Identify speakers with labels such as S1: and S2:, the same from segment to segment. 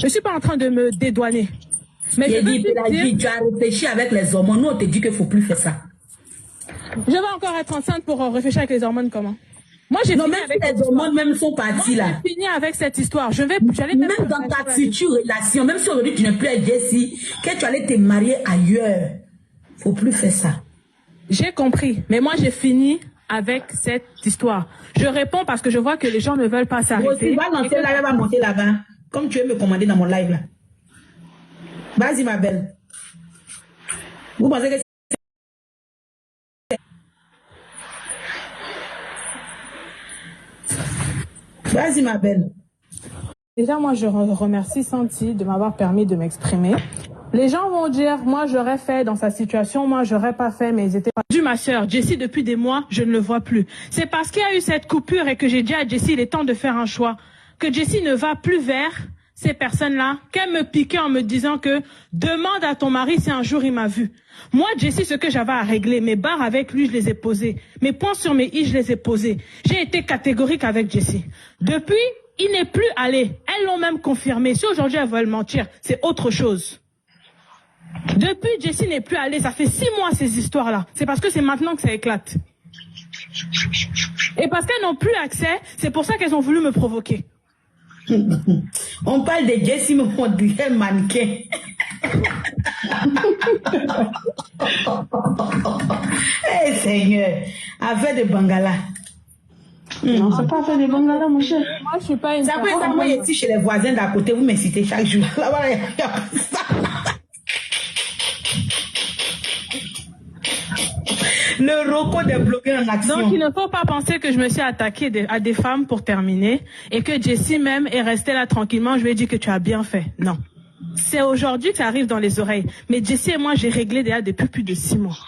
S1: Je ne suis pas en train de me dédouaner. Mais
S2: tu as réfléchi avec les hormones. Nous, on te dit qu'il ne faut plus faire ça.
S1: Je vais encore être enceinte pour réfléchir avec les hormones comment? Moi, j'ai
S2: fini avec les hormones même sont parties là.
S1: J'ai fini avec cette histoire. J'allais
S2: même dans ta future relation, même si aujourd'hui tu n'es plus avec Jessie, que tu allais te marier ailleurs, faut plus faire ça.
S1: J'ai compris, mais moi j'ai fini avec cette histoire. Je réponds parce que je vois que les gens ne veulent pas s'arrêter.
S2: Va lancer là, elle va monter là-bas, comme tu veux me commander dans mon live là. Vas-y ma belle. Vous pensez que vas-y, ma belle.
S1: Déjà, moi, je remercie Santi de m'avoir permis de m'exprimer. Les gens vont dire, moi, j'aurais fait dans sa situation, moi, j'aurais pas fait, mais ils étaient pas... Ma sœur, Jessie, depuis des mois, je ne le vois plus. C'est parce qu'il y a eu cette coupure et que j'ai dit à Jessie, il est temps de faire un choix. Que Jessie ne va plus vers ces personnes-là, qu'elle me piquait en me disant que demande à ton mari si un jour il m'a vu. Moi, Jessie, ce que j'avais à régler, mes barres avec lui, je les ai posées. Mes points sur mes i, je les ai posés. J'ai été catégorique avec Jessie. Depuis, il n'est plus allé. Elles l'ont même confirmé. Si aujourd'hui elles veulent mentir, c'est autre chose. Depuis, Jessie n'est plus allée. Ça fait 6 mois ces histoires-là. C'est parce que c'est maintenant que ça éclate. Et parce qu'elles n'ont plus accès, c'est pour ça qu'elles ont voulu me provoquer.
S2: On parle de Jessie, mais on dirait mannequin. Eh Seigneur, affaire de Bangala.
S3: Non, c'est pas affaire de Bangala, mon cher.
S1: Moi, je suis pas une...
S2: Ça peut être moi ici chez les voisins d'à côté, vous me citez chaque jour. Là-bas, il y a ça. Le rocco des blogueurs en action.
S1: Donc, il ne faut pas penser que je me suis attaquée à des femmes pour terminer et que Jessie même est restée là tranquillement. Je lui ai dit que tu as bien fait. Non. C'est aujourd'hui que ça arrive dans les oreilles. Mais Jessie et moi, j'ai réglé déjà depuis plus de 6 mois.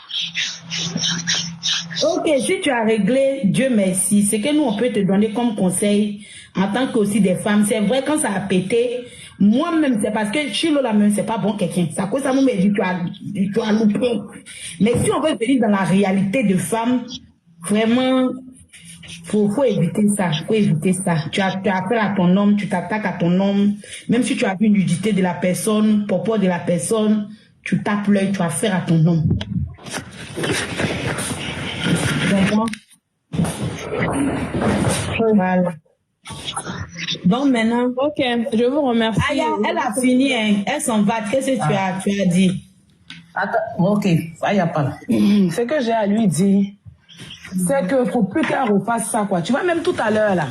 S2: Ok, si tu as réglé, Dieu merci. Ce que nous, on peut te donner comme conseil en tant qu'aussi des femmes, c'est vrai, quand ça a pété, moi-même, c'est parce que Chilo là même, c'est pas bon quelqu'un. Ça cause ça, nous me dit, tu as loupé. Mais si on veut venir dans la réalité de femmes, vraiment, faut éviter ça. Faut éviter ça. Tu as affaire à ton homme, tu t'attaques à ton homme. Même si tu as vu une nudité de la personne, propos de la personne, tu tapes l'œil, tu as affaire à ton homme. D'accord? Voilà. Donc maintenant,
S1: ok, je vous remercie.
S2: Aya, elle a fini, hein. Elle s'en va. Qu'est-ce que tu as dit?
S3: Attends, ok, ça y a pas. Ce que j'ai à lui dire, c'est que faut plus qu'elle refasse ça, quoi. Tu vois, même tout à l'heure, là,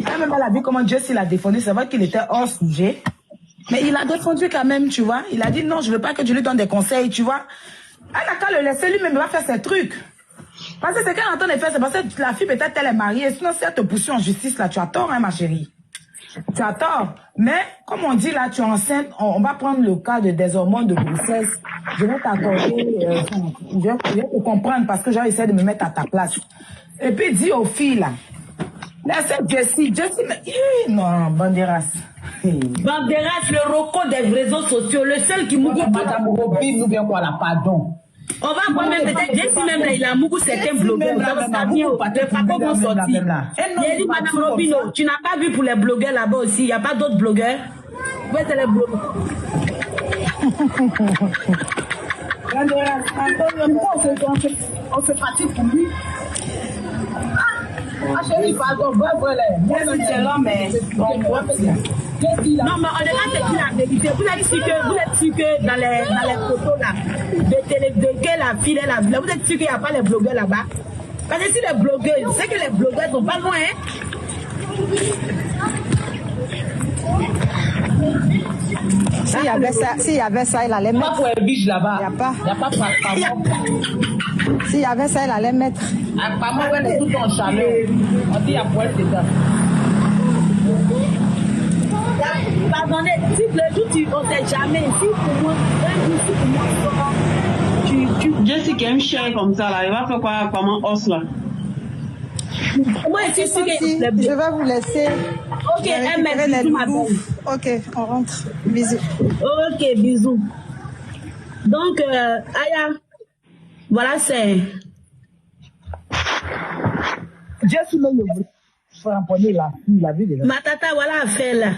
S3: elle a vu comment Jessie l'a défendu. C'est vrai qu'il était hors sujet, mais il a défendu quand même, tu vois. Il a dit non, je veux pas que tu lui donnes des conseils, tu vois. Elle a qu'à le laisser lui-même, il va faire ses trucs. Parce que c'est qu'elle entend de faire, c'est parce que la fille, peut-être, elle est mariée. Sinon, si elle te poursuit en justice, là, tu as tort, hein, ma chérie. Tu as tort. Mais, comme on dit, là, tu es enceinte, on va prendre le cas des hormones de grossesse. Je vais t'accorder, je vais te comprendre parce que j'ai essayé de me mettre à ta place. Et puis, dis aux filles, là, laissez Jessie, non, Banderas.
S2: Banderas, le rocco des réseaux sociaux, le seul qui mouille.
S3: Madame Robin, nous bien quoi, là, pardon.
S2: On va voir même peut-être, Jessie même là, il a mougou certains blogueurs. Ça vient au papier, pas comment sortir. Il a dit, Madame Robino, tu n'as pas vu pour les blogueurs là-bas aussi, il n'y a pas d'autres blogueurs. Ouais, c'est les blogueurs.
S3: On fait partie pour lui. Ah, chérie, pardon, voilà. C'est l'homme, mais
S2: non, mais on est là, c'est qui la vérité. Vous êtes sûr que dans les photos là, que la fille est la ville, vous êtes sûr qu'il n'y a pas les blogueurs là-bas? Parce que si les blogueurs, c'est que les blogueurs sont pas loin, hein?
S4: S'il y avait ça, il allait mettre.
S3: Pas pour biche là-bas.
S4: Il n'y a pas.
S3: Il n'y a pas
S4: S'il y avait ça, il allait mettre.
S3: Apparemment, elle est tout en chaleur. On dit à poil dedans.
S2: Pardonnez, si le jour on ne sait jamais, si pour moi,
S5: Jessie qui aime cher comme ça là, il va faire quoi, comment os là?
S2: Moi,
S4: je vais vous laisser.
S2: Ok, elle m'a dit ma belle.
S4: Ok, on rentre. Bisous.
S2: Ok, bisous. Donc, Aya, voilà, c'est.
S3: Jessie me le là, il a vu déjà.
S2: Ma tata, voilà, affaire là.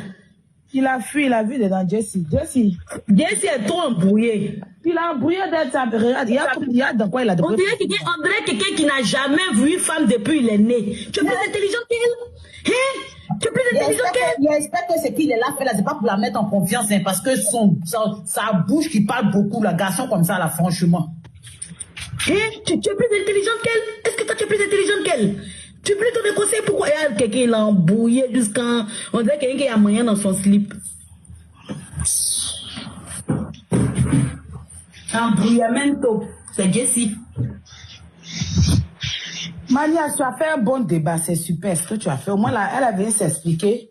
S3: Il a fui, il a vu dedans Jessie.
S2: Jessie est trop embrouillé.
S3: Il a embrouillé d'être ça. Regarde, il y a dans quoi il a de
S2: On dirait quelqu'un qui n'a jamais vu une femme depuis il est né. Tu es plus intelligent qu'elle? Hein? Tu es plus intelligent qu'elle?
S6: Il espère que ce qu'il est là fait là, c'est pas pour la mettre en confiance, hein, parce que sa bouche qui parle beaucoup, la garçon comme ça, là, franchement.
S2: Hein? Tu es plus intelligente qu'elle? Est-ce que toi tu es plus intelligente qu'elle? Tu peux lui donner conseil pourquoi quelqu'un l'a embrouillé jusqu'à... On dirait quelqu'un qui a moyen dans son slip. Embrouillamento. C'est Jessie.
S3: Mania, tu as fait un bon débat, c'est super ce que tu as fait. Au moins, là, elle avait s'expliquer.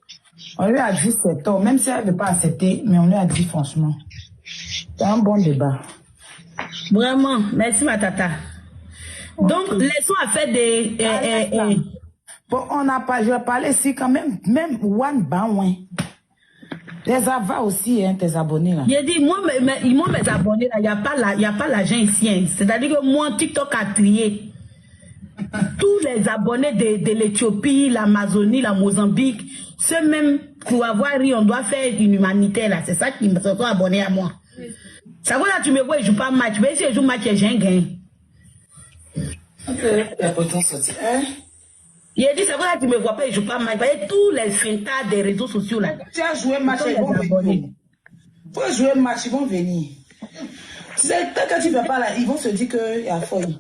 S3: On lui a dit c'est tort, même si elle ne veut pas accepter, mais on lui a dit franchement. C'est un bon débat.
S2: Vraiment, merci ma tata. Donc, laissons à faire des...
S3: Bon, je vais parler ici quand même One Banwen. Les avas aussi, hein, tes abonnés là.
S2: J'ai dit, moi, mes abonnés là, il n'y a pas l'argent ici. Hein. C'est-à-dire que moi, TikTok a trié. Tous les abonnés de l'Éthiopie, l'Amazonie, la Mozambique, ceux même pour avoir ri, on doit faire une humanité là. C'est ça qui me sont abonnés à moi. Ça va là, tu me vois, je joue pas match. Mais si je joue match, j'ai un gain. Il a dit, c'est vrai que tu me vois pas, je joue pas mal. Vous voyez tous les fintards des réseaux sociaux là.
S3: Tu as joué match, ils vont venir. Faut jouer match, ils vont venir. Tu sais, quand tu ne fais pas là, ils vont se dire qu'il y a folie.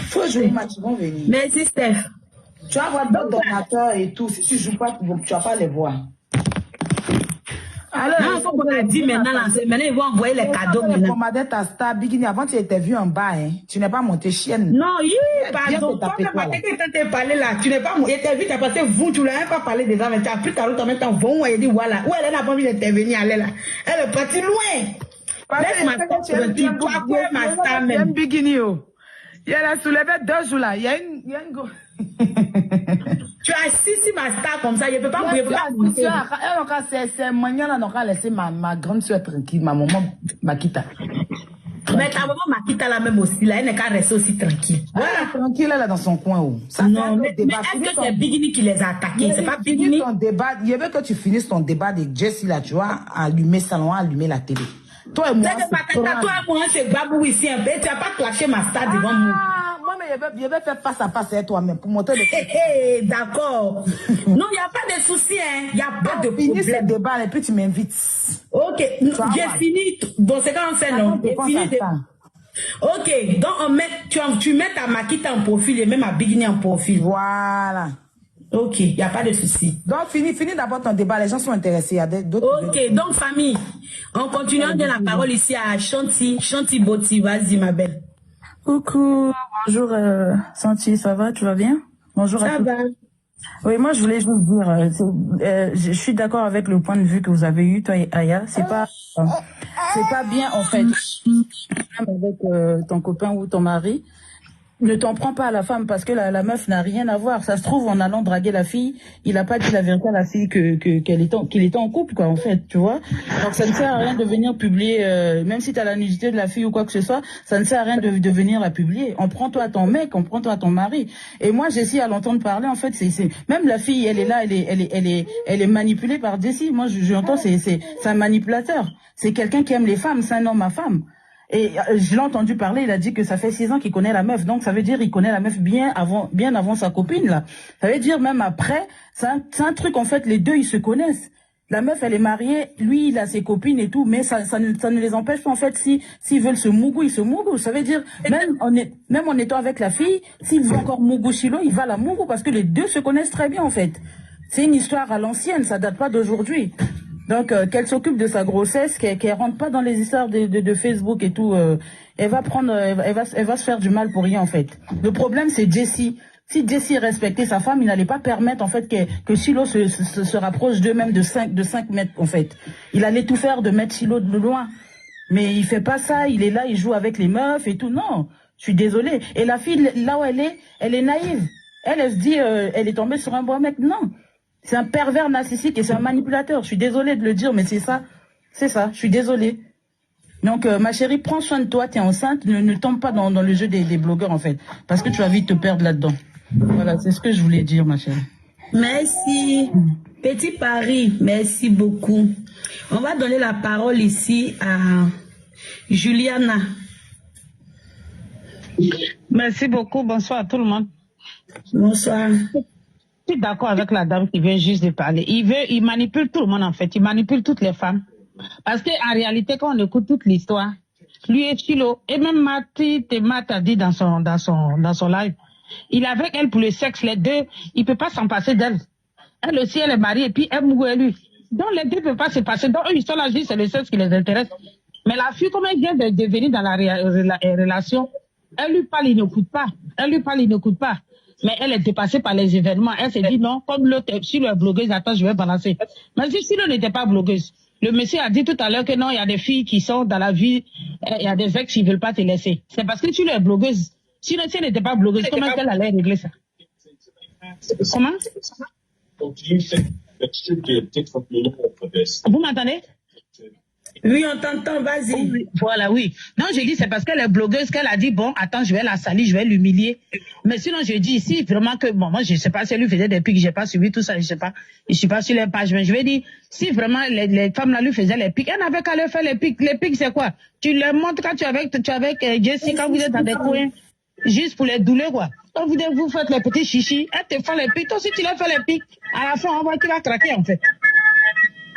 S3: Faut jouer match, ils vont venir.
S2: Merci Steph.
S3: Tu vas avoir d'autres donateurs et tout. Si tu ne joues pas, tu ne vas pas les voir.
S2: Alors, non, il faut qu'on a dit maintenant, maintenant, ils vont envoyer les cadeaux maintenant.
S3: Commander ta star, Bikini, avant tu étais vu en bas, hein. Tu n'es pas monté chienne.
S2: Non, pardon, quand tu t'es parlé là, tu n'es pas monté, tu as vu, tu as passé vous, tu n'as même pas parlé des gens, mais tu as pris ta route en même temps, bon, elle dit voilà, où elle n'a pas envie d'intervenir, elle est là. Elle est partie loin. Laisse-moi, tu dois quoi ma star même.
S3: Bikini, oh. Il y a la soulevé 2 jours là, il y a une
S2: Tu as assis ma star comme ça, je ne peux pas monter.
S3: C'est maintenant, on va laisser ma grande soeur tranquille, ma maman Makita.
S2: Mais ta maman Makita là même aussi, là, elle n'est qu'à rester aussi tranquille.
S3: Voilà, tranquille, elle est dans son coin. Oh.
S2: Non, mais est-ce que c'est Bikini qui les a attaqués? C'est pas Bikini.
S3: Je veux que tu finisses ton débat de Jessie là, tu vois, allumer salon, allumer la télé. Toi et moi,
S2: c'est Babou ici un peu. Tu n'as pas clashé ma star devant nous.
S3: Moi, mais je vais faire face à face avec toi-même pour montrer le...
S2: D'accord. Non, il n'y a pas de souci, hein. Il n'y a pas de problème.
S3: Finis ce débat et puis tu m'invites.
S2: Ok, j'ai fini. Dans ce cas, on fait non. J'ai fini de... Ok, donc tu mets ta Makita en profil et même à Bikini en profil.
S3: Voilà.
S2: Ok, il n'y a pas de souci.
S3: Donc, finis d'abord ton débat. Les gens sont intéressés. Il y a d'autres.
S2: Ok, donc, famille, on continue à donner la parole ici à Chanty Boti. Vas-y, ma belle.
S7: Coucou, bonjour Santi, ça va, tu vas bien? Bonjour à tous. Ça va. Oui, moi je voulais juste dire, je suis d'accord avec le point de vue que vous avez eu, toi et Aya. C'est pas bien en fait, avec ton copain ou ton mari. Ne t'en prends pas à la femme parce que la meuf n'a rien à voir. Ça se trouve, en allant draguer la fille, il a pas dit la vérité à la fille qu'il était en couple, quoi, en fait, tu vois. Donc ça ne sert à rien de venir publier, même si tu as la nudité de la fille ou quoi que ce soit, ça ne sert à rien de venir la publier. On prend toi à ton mec, on prend toi à ton mari. Et moi, Jessie, à l'entendre parler, en fait, c'est même la fille, elle est là, elle est manipulée par Jessie. Moi, j'entends, c'est un manipulateur. C'est quelqu'un qui aime les femmes, c'est un homme à femme. Et je l'ai entendu parler, il a dit que ça fait 6 ans qu'il connaît la meuf. Donc ça veut dire qu'il connaît la meuf bien avant sa copine là. Ça veut dire même après, c'est un truc en fait, les deux ils se connaissent. La meuf elle est mariée, lui il a ses copines et tout, mais ça ne les empêche pas en fait s'ils veulent se mougou, ils se mougou. Ça veut dire même en étant avec la fille, s'il veut encore mougou Chilo, il va la mougou parce que les deux se connaissent très bien en fait. C'est une histoire à l'ancienne, ça date pas d'aujourd'hui. Donc, qu'elle s'occupe de sa grossesse, qu'elle rentre pas dans les histoires de Facebook et tout. Elle va se faire du mal pour rien en fait. Le problème c'est Jessie. Si Jessie respectait sa femme, il n'allait pas permettre en fait que Chilo se rapproche d'eux-mêmes de 5 mètres en fait. Il allait tout faire de mettre Chilo de loin. Mais il fait pas ça. Il est là, il joue avec les meufs et tout. Non, je suis désolée. Et la fille là où elle est naïve. Elle se dit, elle est tombée sur un bon mec. Non. C'est un pervers narcissique et c'est un manipulateur. Je suis désolée de le dire, mais c'est ça. C'est ça, je suis désolée. Donc, ma chérie, prends soin de toi, t'es enceinte, ne tombe pas dans le jeu des blogueurs, en fait. Parce que tu vas vite te perdre là-dedans. Voilà, c'est ce que je voulais dire, ma chérie.
S2: Merci. Petit Paris, merci beaucoup. On va donner la parole ici à Juliana.
S5: Merci beaucoup. Bonsoir à tout le monde.
S2: Bonsoir.
S5: Je suis d'accord avec la dame qui vient juste de parler. Il manipule tout le monde en fait. Il manipule toutes les femmes. Parce qu'en réalité, quand on écoute toute l'histoire, lui et Chilo, et même Matt a dit dans son live, il est avec elle pour le sexe, les deux, il peut pas s'en passer d'elle. Elle aussi, elle est mariée et puis elle mourrait lui. Donc les deux ne peuvent pas se passer. Donc eux, ils sont là, c'est le sexe qui les intéresse. Mais la fille, comme elle vient de devenir dans la relation, elle lui parle, il n'écoute pas. Elle lui parle, il n'écoute pas. Mais elle est dépassée par les événements. Elle s'est dit non, comme l'autre, si le blogueuse, attends, je vais balancer. Mais si l'autre n'était pas blogueuse, le monsieur a dit tout à l'heure que non, il y a des filles qui sont dans la vie, il y a des ex qui ne veulent pas te laisser. C'est parce que tu es blogueuse. Sinon, si elle n'était pas blogueuse, comment elle allait régler ça? Comment? Vous m'entendez?
S2: Oui, on t'entend, vas-y.
S5: Voilà, oui. Non, j'ai dit, c'est parce qu'elle est blogueuse qu'elle a dit, bon, attends, je vais la salir, je vais l'humilier. Mais sinon, je dis ici, vraiment que, bon, moi, je ne sais pas si elle lui faisait des pics, j'ai pas suivi tout ça, je ne sais pas. Je suis pas sur les pages, mais je vais dire, si vraiment les femmes là lui faisaient les pics, elle n'avait qu'à leur faire les pics. Les pics, c'est quoi? Tu les montres quand tu es avec Jessie, quand vous êtes dans des coins, juste pour les douleurs, quoi. Quand vous faites les petits chichis, elle te fait les pics. Toi aussi, tu leur fais les pics. À la fin, on voit qu'il va craquer, en fait.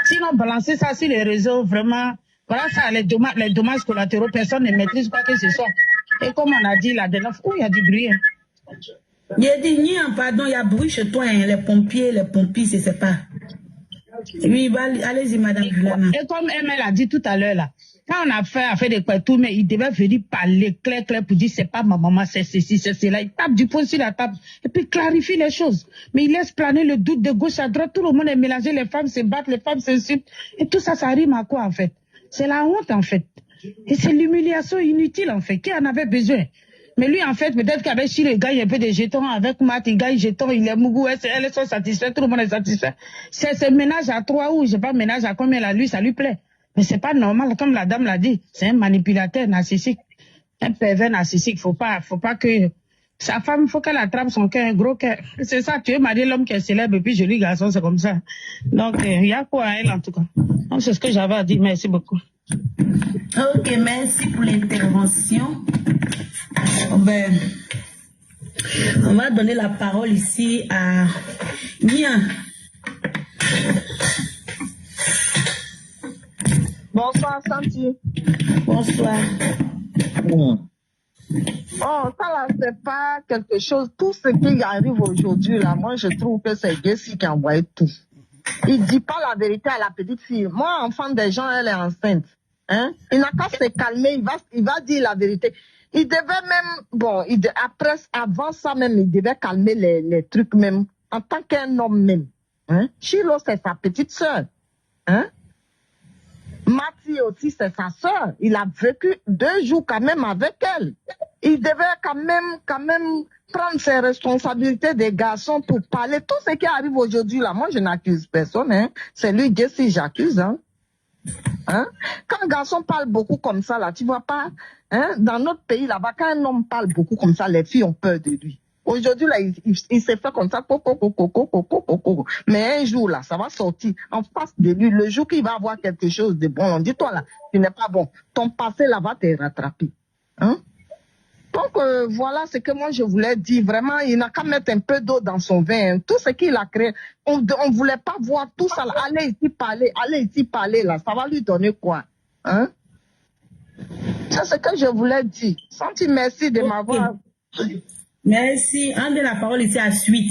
S5: Sinon, balancer ça sur les réseaux, vraiment, voilà ça, les dommages collatéraux, personne ne maîtrise pas que ce soit. Et comme on a dit la dernière fois, il y a du bruit. Hein.
S2: Il a dit, pardon, il y a bruit chez toi, hein, les pompiers, je ne sais pas. Oui, allez-y, madame Juliana.
S5: Et comme Emel a dit tout à l'heure, là, quand on a fait des tout, mais il devait venir parler clair pour dire, c'est pas ma maman, c'est ceci, c'est cela. Il tape du poing sur la table et puis clarifie les choses. Mais il laisse planer le doute de gauche à droite. Tout le monde est mélangé, les femmes se battent, les femmes s'insultent. Et tout ça, ça rime à quoi, en fait? C'est la honte, en fait. Et c'est l'humiliation inutile, en fait. Qui en avait besoin? Mais lui, en fait, peut-être qu'avec Chile, il gagne un peu de jetons. Avec Matt, il gagne jetons, il est mougou. Elles sont satisfaites, tout le monde est satisfait. C'est ménage à 3 ou je sais pas, ménage à combien là, lui, ça lui plaît. Mais c'est pas normal, comme la dame l'a dit. C'est un manipulateur narcissique. Un pervers narcissique. Faut pas que sa femme, faut qu'elle attrape son cœur, un gros cœur. C'est ça, tu veux marier l'homme qui est célèbre et puis joli garçon, c'est comme ça. Donc, il y a quoi à elle, en tout cas. Donc, c'est ce que j'avais à dire. Merci beaucoup.
S2: Ok, merci pour l'intervention. Ben, on va donner la parole ici à Nia.
S4: Bonsoir, Santi.
S2: Bonsoir.
S4: Oh, ça là, c'est pas quelque chose. Tout ce qui arrive aujourd'hui, là, moi, je trouve que c'est Jessie qui a envoyé tout. Il dit pas la vérité à la petite fille. Moi, enfant des gens, elle est enceinte. Hein? Il n'a qu'à se calmer, il va dire la vérité. Il devait même, bon, avant ça même, il devait calmer les trucs même, en tant qu'un homme même. Hein? Chilo, c'est sa petite sœur. Hein? Mati aussi, c'est sa sœur. Il a vécu 2 jours quand même avec elle. Il devait quand même prendre ses responsabilités des garçons pour parler. Tout ce qui arrive aujourd'hui, là, moi, je n'accuse personne. Hein? C'est lui, Jessie, j'accuse. Hein? Hein? Quand un garçon parle beaucoup comme ça, là, tu vois pas, hein? Dans notre pays, là-bas, quand un homme parle beaucoup comme ça, les filles ont peur de lui. Aujourd'hui, là, il s'est fait comme ça, mais un jour, là, ça va sortir en face de lui. Le jour qu'il va avoir quelque chose de bon, on dit, toi, là, tu n'es pas bon. Ton passé, là, va te rattraper. Hein? Donc, voilà ce que moi, je voulais dire. Vraiment, il n'a qu'à mettre un peu d'eau dans son vin. Hein. Tout ce qu'il a créé, on ne voulait pas voir tout ça. Là. Allez ici parler, là. Ça va lui donner quoi? Hein? C'est ce que je voulais dire. Santi, merci de m'avoir...
S2: Merci. On donne la parole ici à Suite.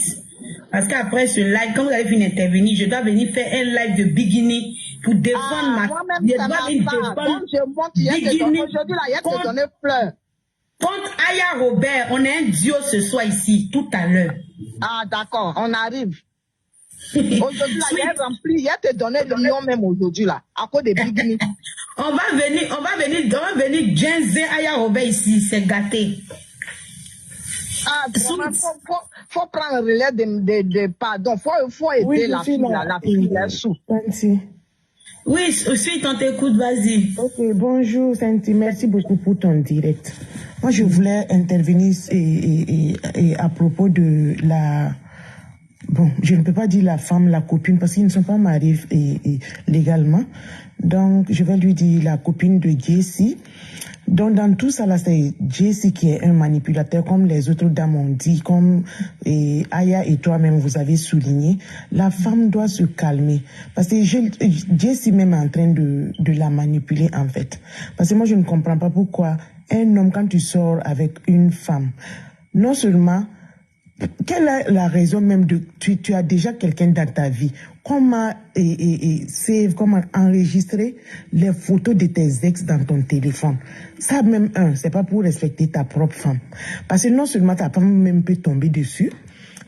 S2: Parce qu'après ce live, quand vous allez venir intervenir, je dois venir faire un live de beginning pour défendre ma...
S4: Moi-même, ça va pas. Donc, je monte, aujourd'hui, là, il y a te donner fleur.
S2: Contre Aya Robert, on est un duo ce soir ici, tout à l'heure.
S4: Ah, d'accord, on arrive. Aujourd'hui, là, il y a te donner le lion même aujourd'hui, là, à cause des beginnings.
S2: on va venir Genze Aya Robert ici, c'est gâté.
S4: Ah, faut prendre le relais de pardon. Faut aider oui, la fille, là, sous.
S2: Oui, Suite, on t'écoute, vas-y.
S8: Ok, bonjour, Santi, merci beaucoup pour ton direct. Moi, je voulais intervenir et à propos de bon, je ne peux pas dire la femme, la copine, parce qu'ils ne sont pas mariés légalement. Donc, je vais lui dire la copine de Jessie. Donc, dans tout ça, là, c'est Jessie qui est un manipulateur, comme les autres dames ont dit, comme Aya et toi-même, vous avez souligné. La femme doit se calmer. Parce que Jessie même est en train de la manipuler, en fait. Parce que moi, je ne comprends pas pourquoi un homme, quand tu sors avec une femme, non seulement, quelle est la raison même de tu as déjà quelqu'un dans ta vie, comment comment enregistrer les photos de tes ex dans ton téléphone, ça même c'est pas pour respecter ta propre femme, parce que non seulement ta femme même peut tomber dessus,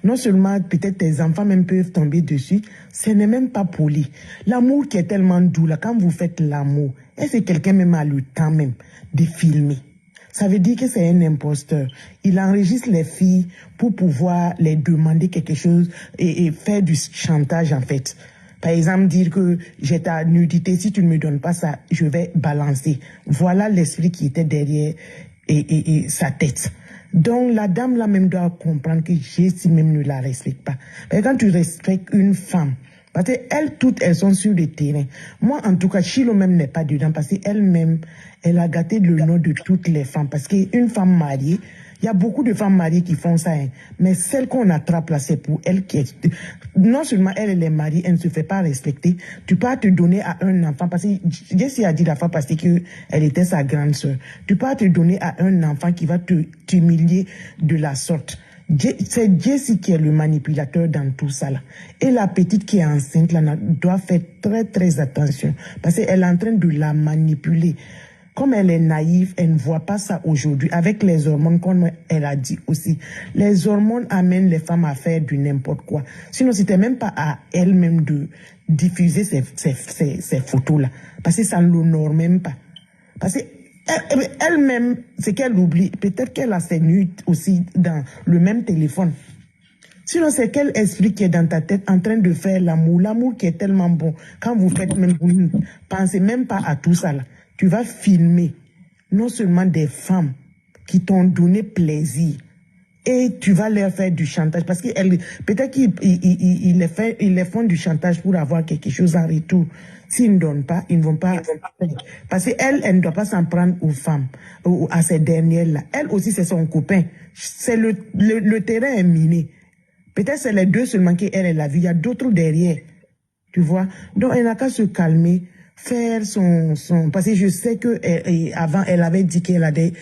S8: non seulement peut-être tes enfants même peuvent tomber dessus, ce n'est même pas poli. L'amour qui est tellement doux là, quand vous faites l'amour, est-ce que quelqu'un même a le temps même de filmer? Ça veut dire que c'est un imposteur. Il enregistre les filles pour pouvoir les demander quelque chose et faire du chantage, en fait. Par exemple, dire que j'ai ta nudité, si tu ne me donnes pas ça, je vais balancer. Voilà l'esprit qui était derrière et sa tête. Donc, la dame là même doit comprendre que Jessie même ne la respecte pas. Mais quand tu respectes une femme, parce qu'elles toutes, elles sont sur le terrain. Moi, en tout cas, Chilo même n'est pas dedans parce qu'elle-même, elle a gâté le nom de toutes les femmes. Parce qu'une femme mariée, il y a beaucoup de femmes mariées qui font ça, hein, mais celle qu'on attrape là, c'est pour elle qui est... Non seulement elle est mariée, elle ne se fait pas respecter. Tu peux te donner à un enfant, parce que Jessie a dit la fois parce qu'elle était sa grande sœur. Tu peux te donner à un enfant qui va t'humilier de la sorte. C'est Jessie qui est le manipulateur dans tout ça là. Et la petite qui est enceinte là doit faire très très attention parce qu'elle est en train de la manipuler. Comme elle est naïve, elle ne voit pas ça aujourd'hui. Avec les hormones, comme elle a dit aussi, les hormones amènent les femmes à faire du n'importe quoi. Sinon, c'était même pas à elle-même de diffuser ces photos là, parce que ça ne l'honore même pas. Parce que elle-même, c'est qu'elle oublie. Peut-être qu'elle a ses nuits aussi dans le même téléphone. Sinon, c'est quel esprit qui est dans ta tête en train de faire l'amour. L'amour qui est tellement bon. Quand vous faites même, vous ne pensez même pas à tout ça là. Tu vas filmer non seulement des femmes qui t'ont donné plaisir et tu vas leur faire du chantage parce que peut-être qu'ils les font du chantage pour avoir quelque chose en retour. S'ils ne donnent pas, ils ne vont pas. Parce qu'elle ne doit pas s'en prendre aux femmes, ou à ces dernières-là. Elle aussi, c'est son copain. C'est le terrain est miné. Peut-être c'est les deux seulement qu'elle a vu. Il y a d'autres derrière. Tu vois? Donc, elle n'a qu'à se calmer, faire son... Parce que je sais que avant, elle avait dit qu'elle avait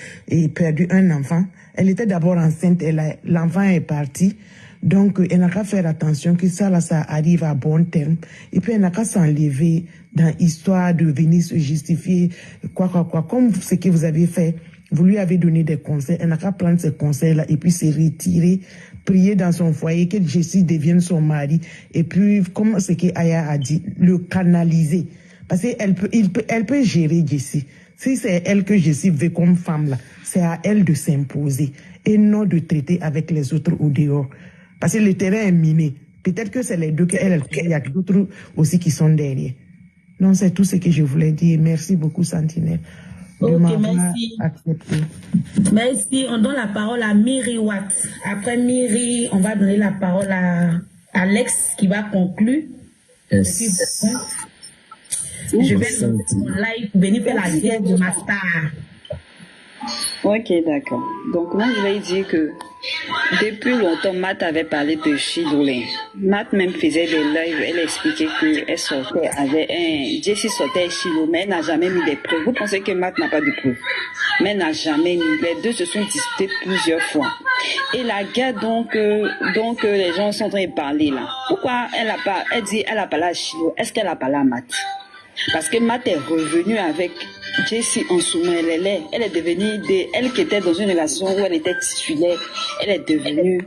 S8: perdu un enfant. Elle était d'abord enceinte, l'enfant est parti. Donc, elle n'a qu'à faire attention que ça, là, ça arrive à bon terme. Et puis, elle n'a qu'à s'enlever dans l'histoire de venir se justifier, quoi. Comme ce que vous avez fait, vous lui avez donné des conseils. Elle n'a qu'à prendre ces conseils-là et puis se retirer, prier dans son foyer, que Jessie devienne son mari. Et puis, comme ce que Aya a dit, le canaliser. Parce qu'elle peut gérer Jessie. Si c'est elle que Jessie veut comme femme, là, c'est à elle de s'imposer et non de traiter avec les autres au dehors. Parce que le terrain est miné. Peut-être que c'est les deux qu'elle, il y a d'autres aussi qui sont derrière. Non, c'est tout ce que je voulais dire. Merci beaucoup, Sentinelle.
S2: Ok, merci. Accepté. Merci. On donne la parole à Miri Watt. Après Miri, on va donner la parole à Alex qui va conclure. Yes. Je vais live venir faire la guerre de ma star.
S9: Ok, d'accord. Donc moi, je vais dire que depuis longtemps, Matt avait parlé de Chilolin. Matt même faisait des lives, elle expliquait qu'elle sortait avec Jessie sortait avec Chilo, mais elle n'a jamais mis des preuves. Vous pensez que Matt n'a pas de preuves? Mais elle n'a jamais mis. Les deux se sont disputés plusieurs fois. Et la guerre, donc les gens sont en train de parler là. Pourquoi elle dit elle a parlé à Chilo? Est-ce qu'elle a parlé à Matt? Parce que Matt est revenue avec Jessie en sous-main. Elle est devenue, elle qui était dans une relation où elle était titulaire, elle est devenue